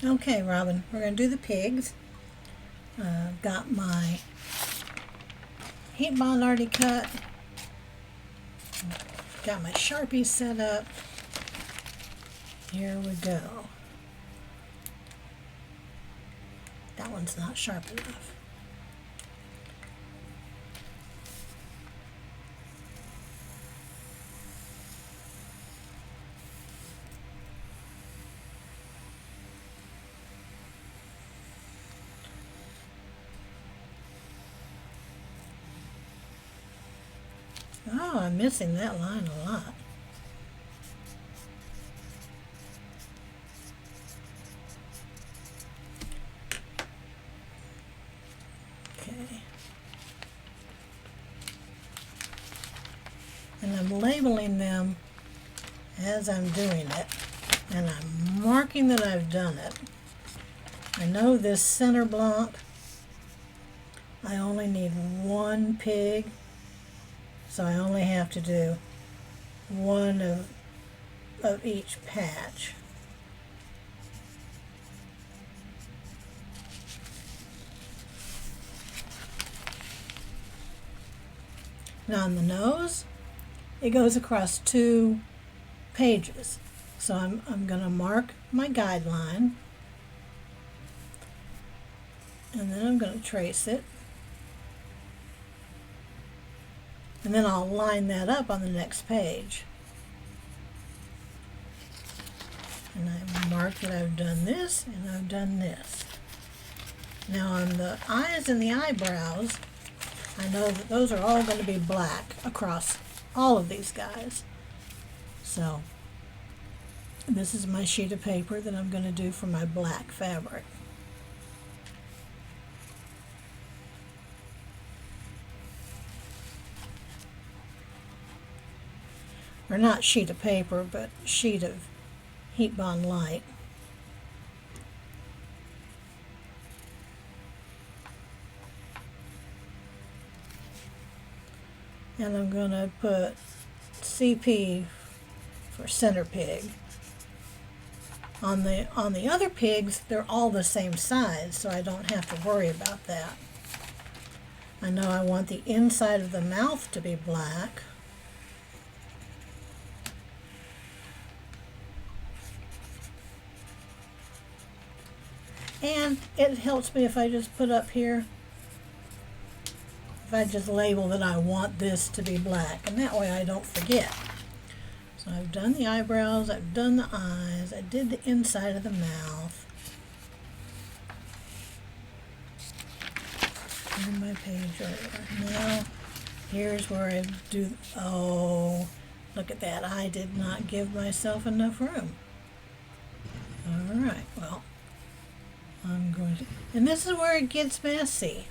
Okay, Robin, we're going to do the pigs. Got my heat bond already cut. Got my Sharpie set up. Here we go. That one's not sharp enough. Oh, I'm missing that line a lot. Okay. And I'm labeling them as I'm doing it. And I'm marking that I've done it. I know this center block, I only need one pig. So I only have to do one of each patch. Now on the nose, it goes across 2 pages. So I'm going to mark my guideline, and then I'm going to trace it. And then I'll line that up on the next page. And I mark that I've done this and I've done this. Now on the eyes and the eyebrows, I know that those are all going to be black across all of these guys. So this is my sheet of paper that I'm going to do for my black fabric. Or not sheet of paper, but sheet of heat bond light. And I'm going to put CP for center pig. On the other pigs, they're all the same size, so I don't have to worry about that. I know I want the inside of the mouth to be black. And it helps me if I just put up here, if I just label that I want this to be black, and that way I don't forget. So I've done the eyebrows, I've done the eyes, I did the inside of the mouth. And my page over. Now, here's where I do, oh, look at that. I did not give myself enough room. All right, well, I'm going to, and this is where it gets messy.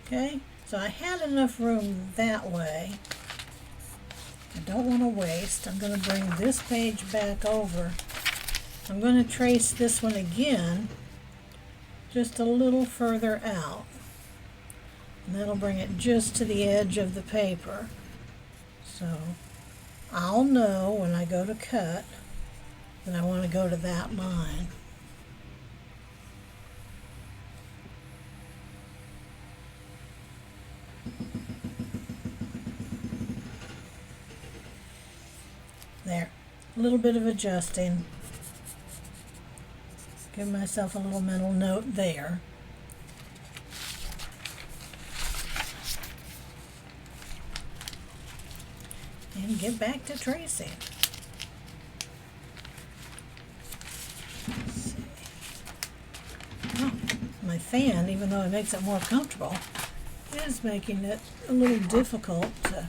Okay, so I had enough room that way. I don't want to waste. I'm going to bring this page back over. I'm going to trace this one again, just a little further out. And that'll bring it just to the edge of the paper. So I'll know when I go to cut that I want to go to that line. There, a little bit of adjusting. Give myself a little mental note there. And get back to tracing. Let's see. Oh, my fan, even though it makes it more comfortable, is making it a little difficult to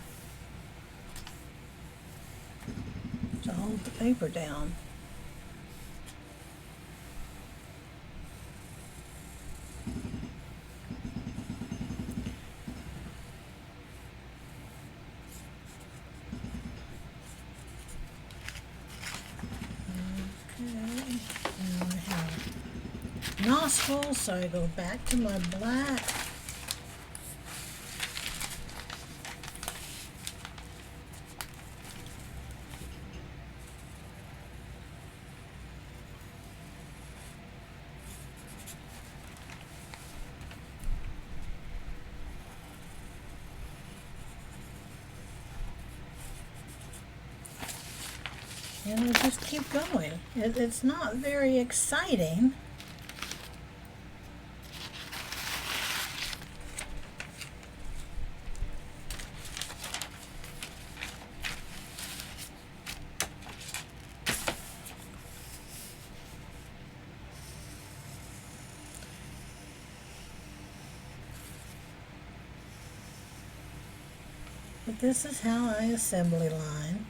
hold the paper down. Okay, now I have nostrils, so I go back to my black. And I just keep going. It's not very exciting. But this is how I assembly line.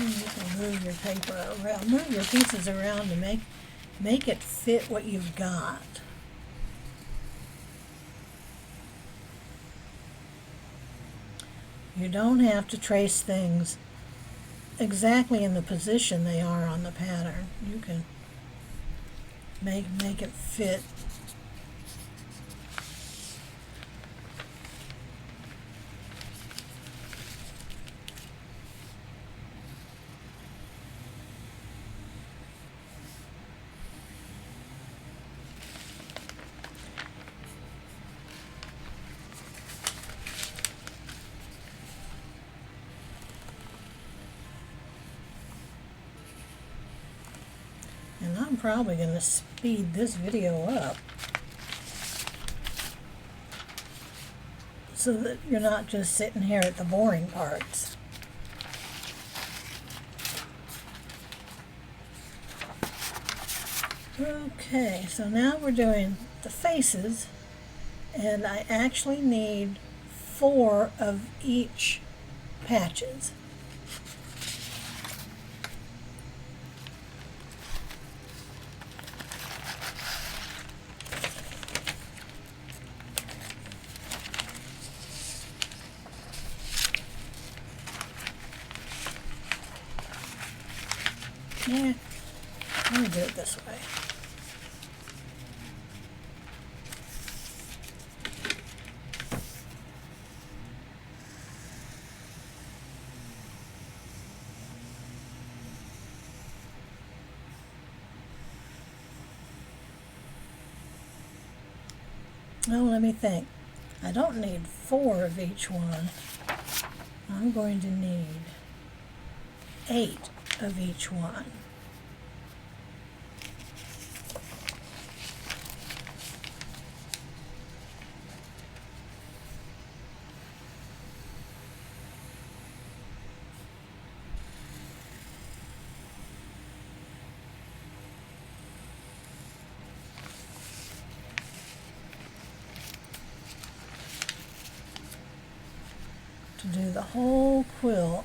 And you can move your paper around, move your pieces around to make it fit what you've got. You don't have to trace things exactly in the position they are on the pattern. You can make it fit. And I'm probably going to speed this video up so that you're not just sitting here at the boring parts. Okay, so now we're doing the faces, and I actually need 4 of each patches. Yeah, let me do it this way. Oh, let me think. I don't need 4 of each one. I'm going to need 8 of each one. To do the whole quilt.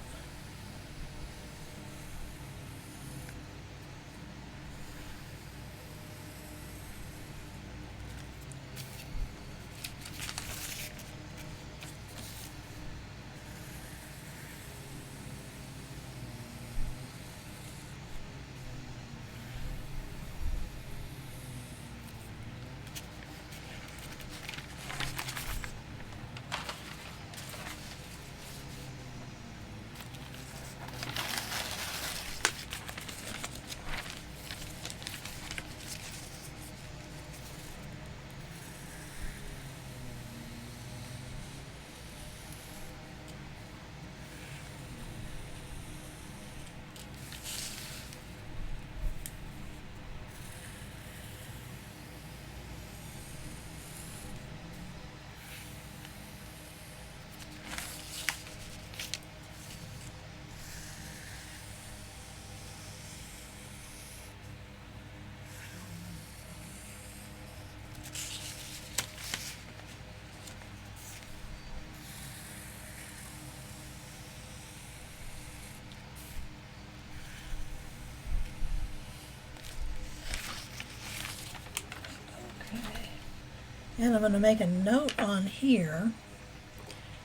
And I'm going to make a note on here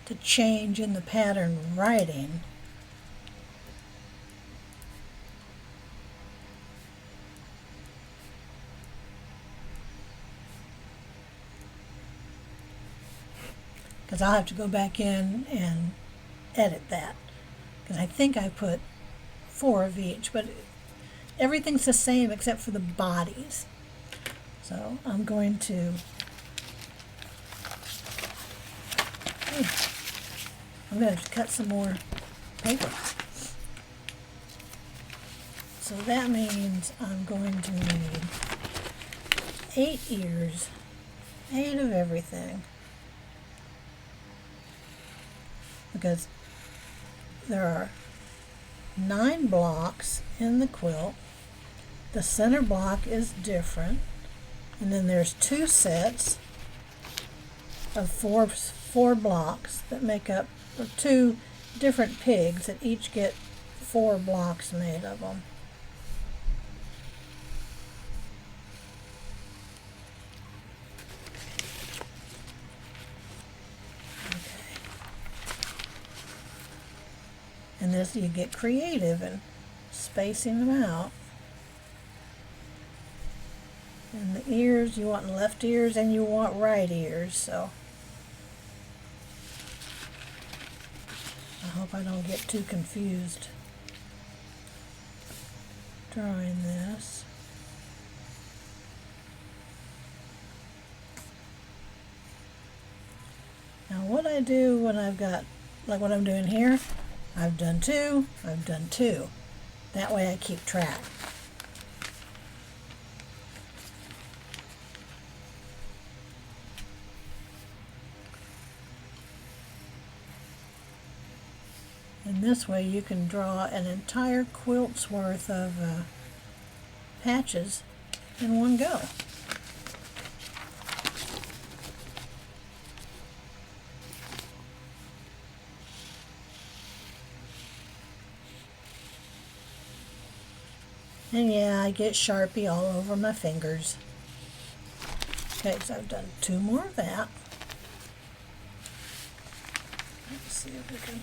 to change in the pattern writing. Because I'll have to go back in and edit that. Because I think I put 4 of each, but everything's the same except for the bodies. So I'm going to cut some more paper. So that means I'm going to need 8 ears, 8 of everything. Because there are 9 blocks in the quilt. The center block is different. And then there's 2 sets of four blocks that make up, or 2 different pigs that each get 4 blocks made of them. And this, you get creative in spacing them out. And the ears, you want left ears and you want right ears, so I hope I don't get too confused drawing this. Now what I do when I've got, like what I'm doing here, I've done 2, I've done 2. That way I keep track. And this way you can draw an entire quilt's worth of patches in one go. And yeah, I get Sharpie all over my fingers. Okay, so I've done 2 more of that. Let's see if we can...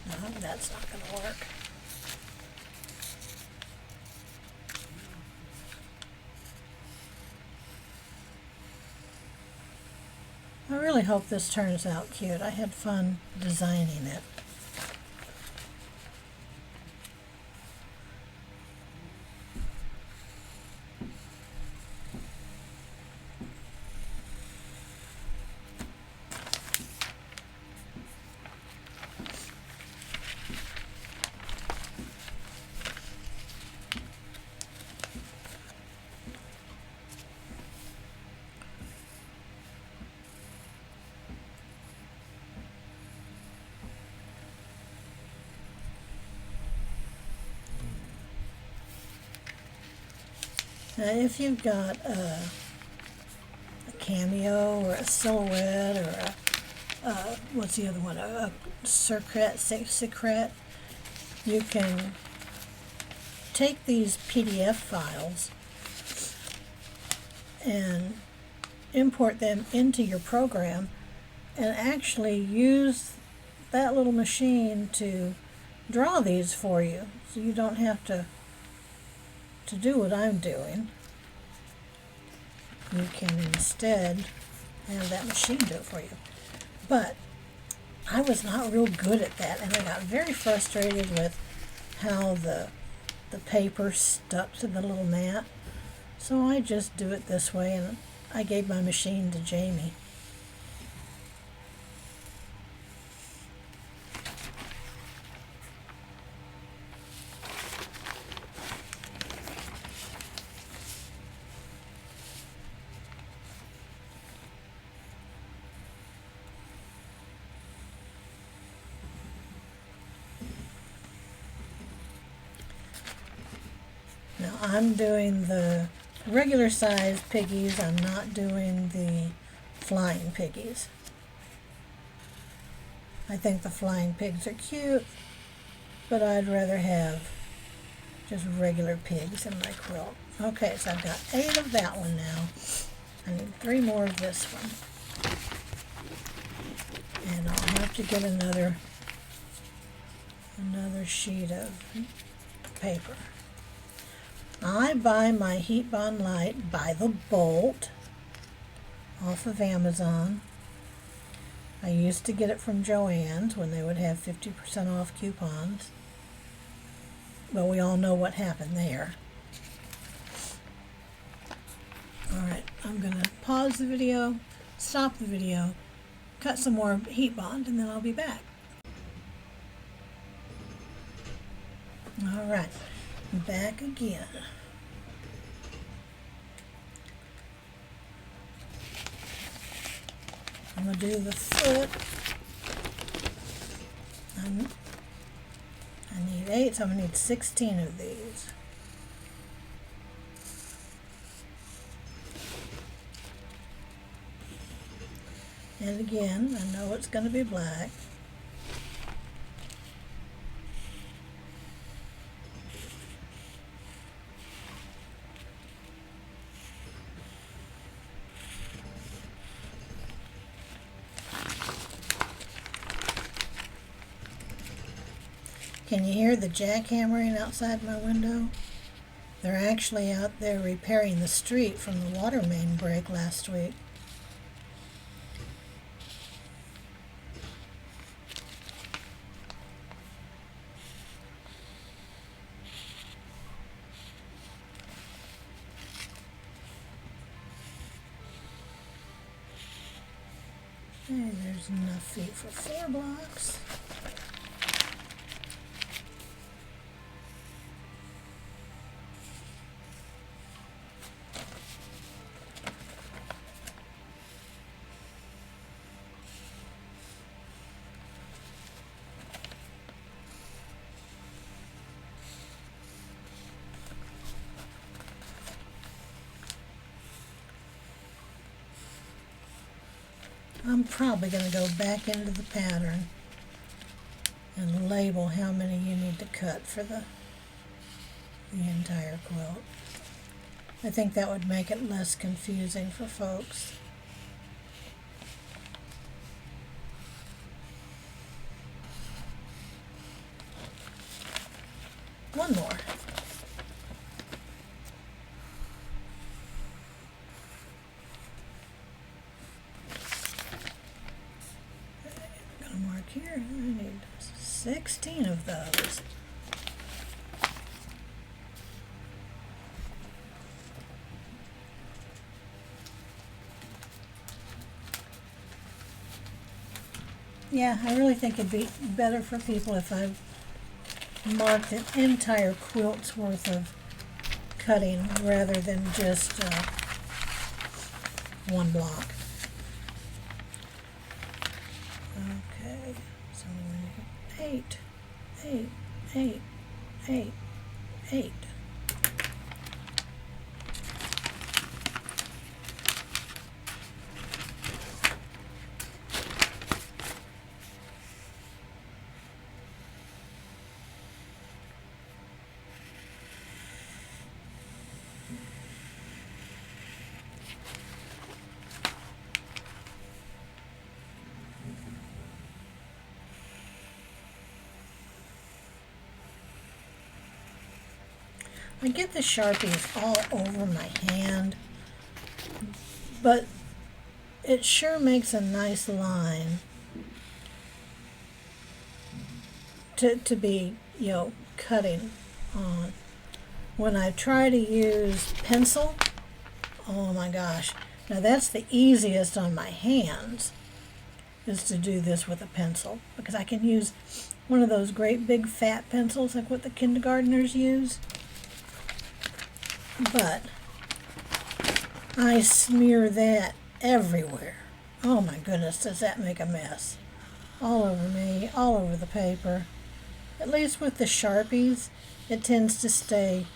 No, that's not going to work. I really hope this turns out cute. I had fun designing it. Now, if you've got a cameo or a silhouette or what's the other one? A secret, you can take these PDF files and import them into your program and actually use that little machine to draw these for you, so you don't have to do what I'm doing. You can instead have that machine do it for you. But I was not real good at that, and I got very frustrated with how the paper stuck to the little mat. So I just do it this way, and I gave my machine to Jamie. Now I'm doing the regular size piggies. I'm not doing the flying piggies. I think the flying pigs are cute, but I'd rather have just regular pigs in my quilt. Okay, so I've got 8 of that one now. I need 3 more of this one. And I'll have to get another sheet of paper. I buy my heat bond light by the bolt off of Amazon. I used to get it from Joann's when they would have 50% off coupons. But we all know what happened there. Alright, I'm going to pause the video, stop the video, cut some more heat bond, and then I'll be back. Alright, back again. I'm going to do the foot. I need 8, so I'm going to need 16 of these. And again, I know it's going to be black. Can you hear the jackhammering outside my window? They're actually out there repairing the street from the water main break last week. Okay, there's enough feet for 4 blocks. I'm probably going to go back into the pattern and label how many you need to cut for the entire quilt. I think that would make it less confusing for folks. One more. Here, I need 16 of those. Yeah, I really think it'd be better for people if I marked an entire quilt's worth of cutting rather than just one block. Okay, so we need 8, 8, 8, 8, 8. I get the Sharpies all over my hand, but it sure makes a nice line to be, cutting on. When I try to use pencil, oh my gosh, now that's the easiest on my hands, is to do this with a pencil, because I can use one of those great big fat pencils like what the kindergartners use. But I smear that everywhere. Oh my goodness, does that make a mess? All over me, all over the paper. At least with the Sharpies, it tends to stay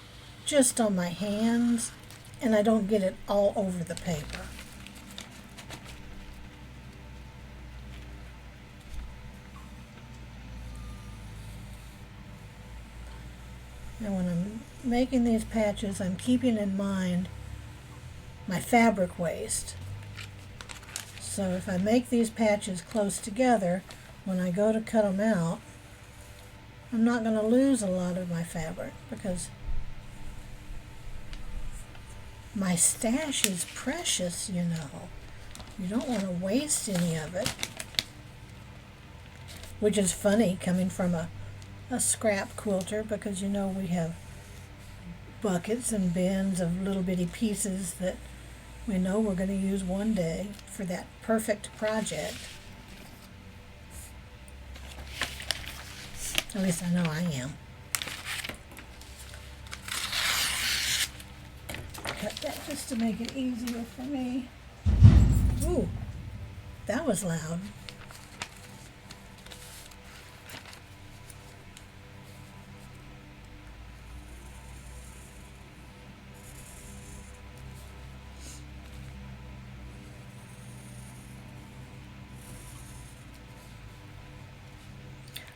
just on my hands, and I don't get it all over the paper. And when I'm making these patches, I'm keeping in mind my fabric waste. So if I make these patches close together, when I go to cut them out, I'm not going to lose a lot of my fabric because my stash is precious, you know. You don't want to waste any of it. Which is funny coming from a scrap quilter, because you know we have buckets and bins of little bitty pieces that we know we're going to use one day for that perfect project. At least I know I am. Cut that just to make it easier for me. Ooh, that was loud.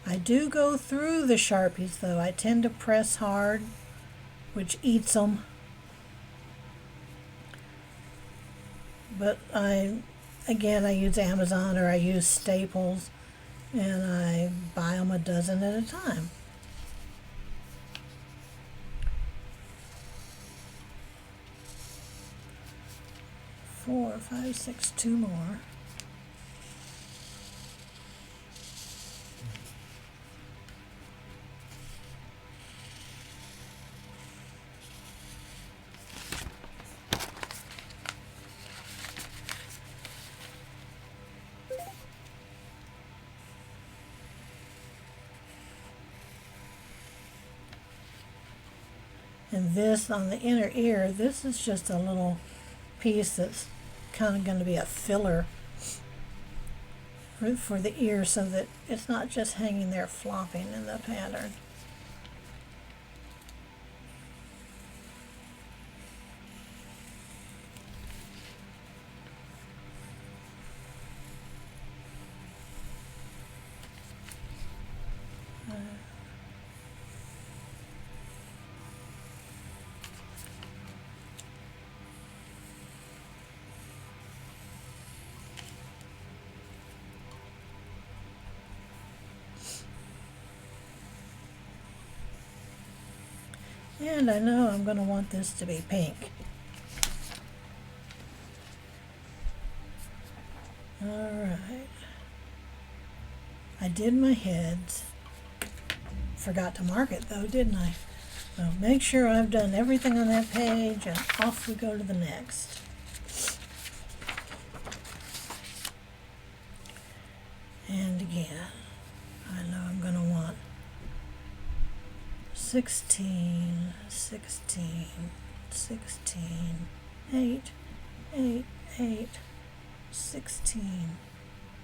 I do go through the Sharpies though. I tend to press hard, which eats them. But I use Amazon or I use Staples, and I buy them a dozen at a time. Four, five, six, two more. And this on the inner ear, this is just a little piece that's kind of going to be a filler for the ear so that it's not just hanging there flopping in the pattern. And I know I'm going to want this to be pink. Alright. I did my heads. Forgot to mark it though, didn't I? So make sure I've done everything on that page, and off we go to the next. And again, I know I'm going to want 16, 16, 16, 8, 8, 8, 16,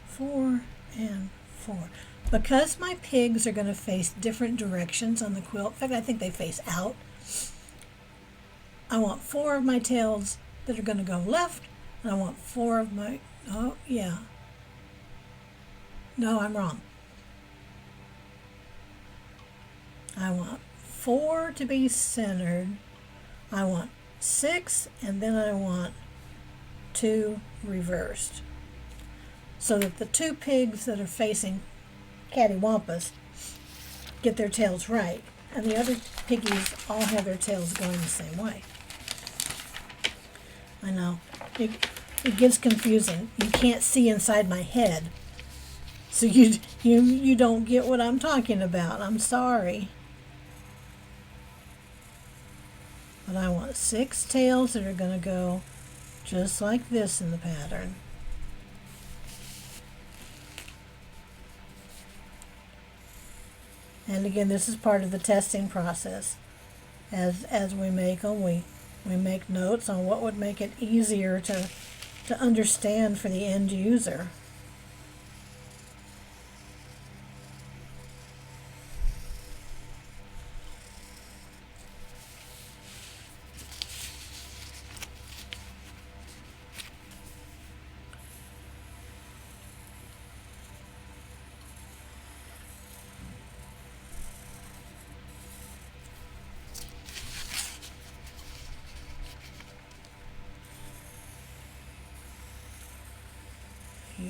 4, and 4. Because my pigs are going to face different directions on the quilt, in fact I think they face out, I want 4 of my tails that are going to go left, and I want 4 of my, oh yeah, no, I'm wrong. I want 4 to be centered, I want 6, and then I want 2 reversed. So that the 2 pigs that are facing cattywampus get their tails right, and the other piggies all have their tails going the same way. I know, it gets confusing. You can't see inside my head, so you don't get what I'm talking about. I'm sorry. But I want 6 tails that are going to go just like this in the pattern. And again, this is part of the testing process. As we make them, we make notes on what would make it easier to understand for the end user.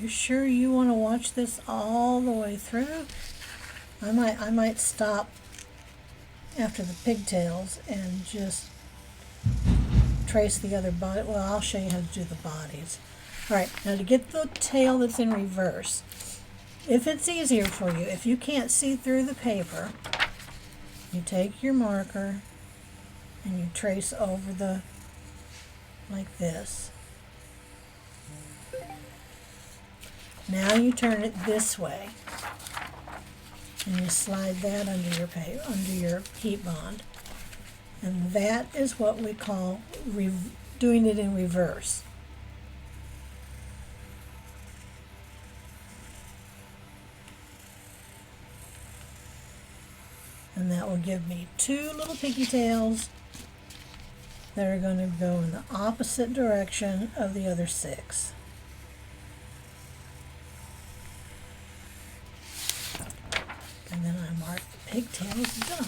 you sure you want to watch this all the way through? I might stop after the pigtails and just trace the other body. Well, I'll show you how to do the bodies. Alright, now to get the tail that's in reverse, if it's easier for you, if you can't see through the paper, you take your marker and you trace over the, like this. Now you turn it this way and you slide that under your paper, under your heat bond. And that is what we call doing it in reverse. And that will give me 2 little piggy tails that are going to go in the opposite direction of the other 6. And then I mark the pigtails done.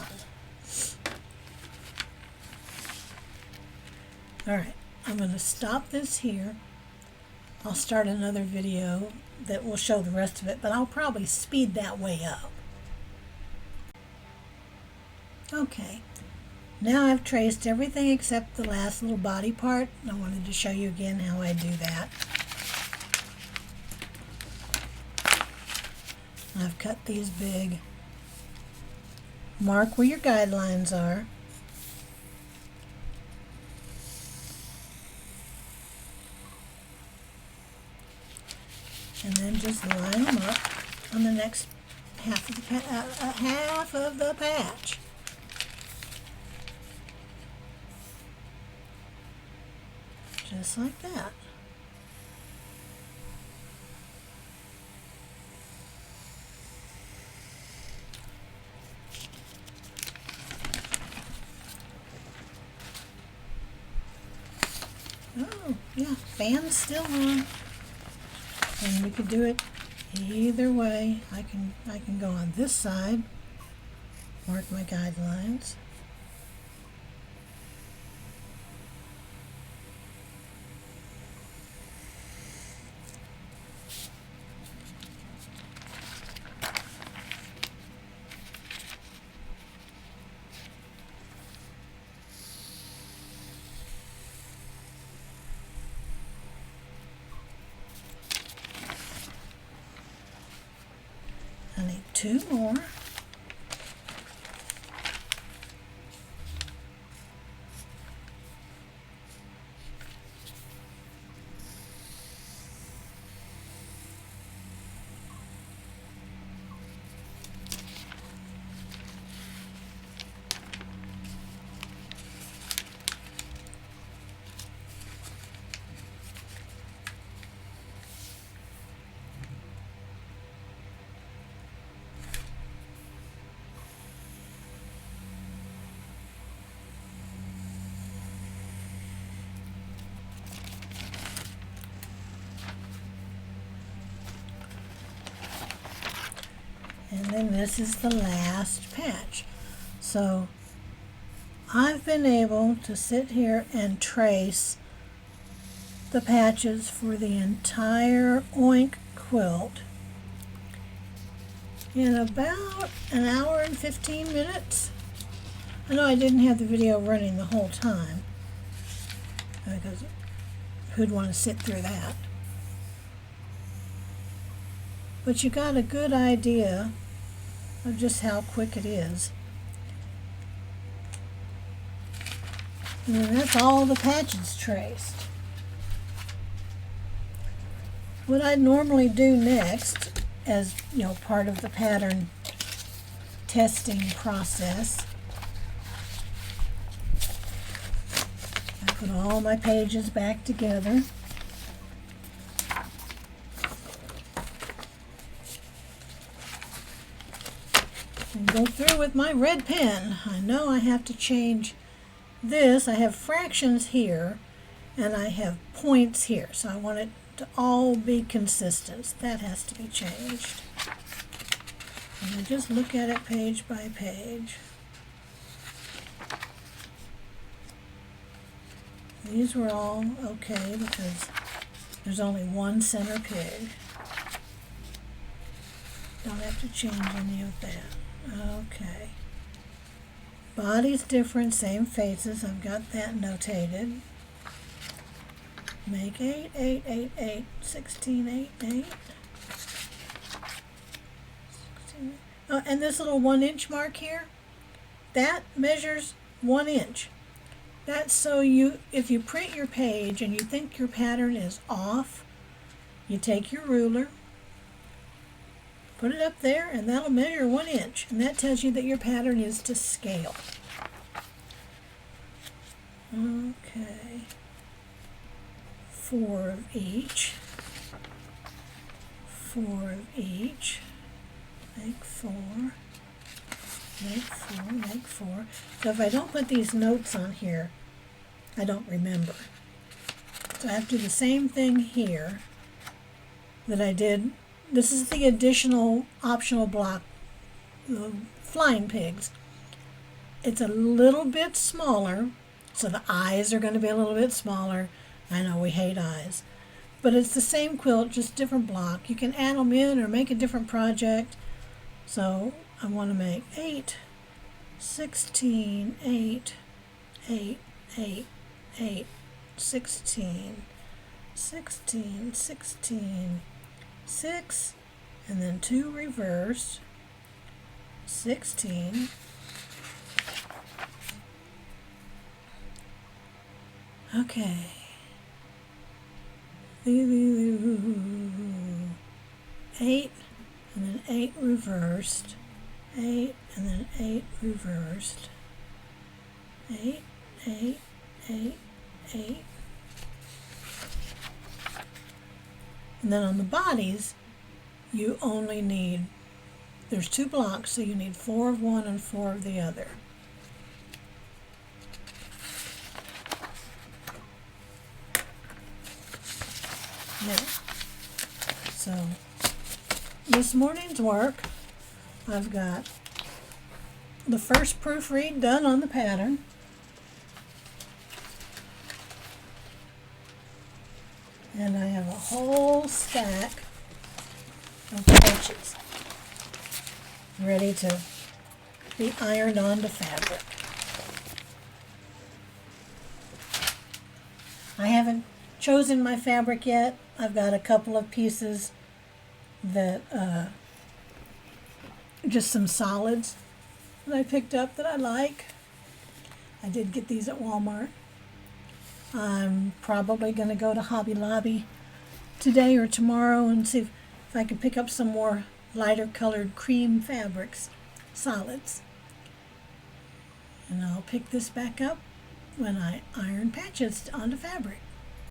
Alright, I'm going to stop this here. I'll start another video that will show the rest of it, but I'll probably speed that way up. Okay, now I've traced everything except the last little body part. I wanted to show you again how I do that. I've cut these big. Mark where your guidelines are. And then just line them up on the next half of the patch. Just like that. Oh, yeah, fan's still on. And you could do it either way. I can go on this side, mark my guidelines. I need 2 more. And then this is the last patch. So I've been able to sit here and trace the patches for the entire Oink quilt in about an hour and 15 minutes. I know I didn't have the video running the whole time because who'd want to sit through that? But you got a good idea of just how quick it is. And then that's all the patches traced. What I'd normally do next, as you know, part of the pattern testing process, I put all my pages back together. And go through with my red pen. I know I have to change this. I have fractions here and I have points here, so I want it to all be consistent. So that has to be changed. And I just look at it page by page. These were all okay because there's only one center pig. Don't have to change any of that. Okay. Body's different, same faces. I've got that notated. Make 8, 8, 8, 8, 16, 8, 8. 16. Oh, and this little 1 inch mark here, that measures 1 inch. That's so if you print your page and you think your pattern is off, you take your ruler, put it up there, and that'll measure 1 inch. And that tells you that your pattern is to scale. Okay. 4 of each. 4 of each. Make 4. Make 4. Make 4. So if I don't put these notes on here, I don't remember. So I have to do the same thing here that I did. This is the additional optional block, the flying pigs. It's a little bit smaller, so the eyes are going to be a little bit smaller. I know we hate eyes. But it's the same quilt, just different block. You can add them in or make a different project. So I want to make 8, 16, 8, 8, 8, 8, 16, 16, 16, 6, and then 2 reversed, 16, okay, 8, and then 8 reversed, 8, and then 8 reversed, 8, 8, 8, 8. And then on the bodies, you only need, there's 2 blocks, so you need 4 of one and 4 of the other. Now, so this morning's work, I've got the first proofread done on the pattern. And I have a whole stack of patches ready to be ironed onto fabric. I haven't chosen my fabric yet. I've got a couple of pieces that, just some solids that I picked up that I like. I did get these at Walmart. I'm probably going to go to Hobby Lobby today or tomorrow and see if I can pick up some more lighter colored cream fabrics, solids. And I'll pick this back up when I iron patches onto fabric.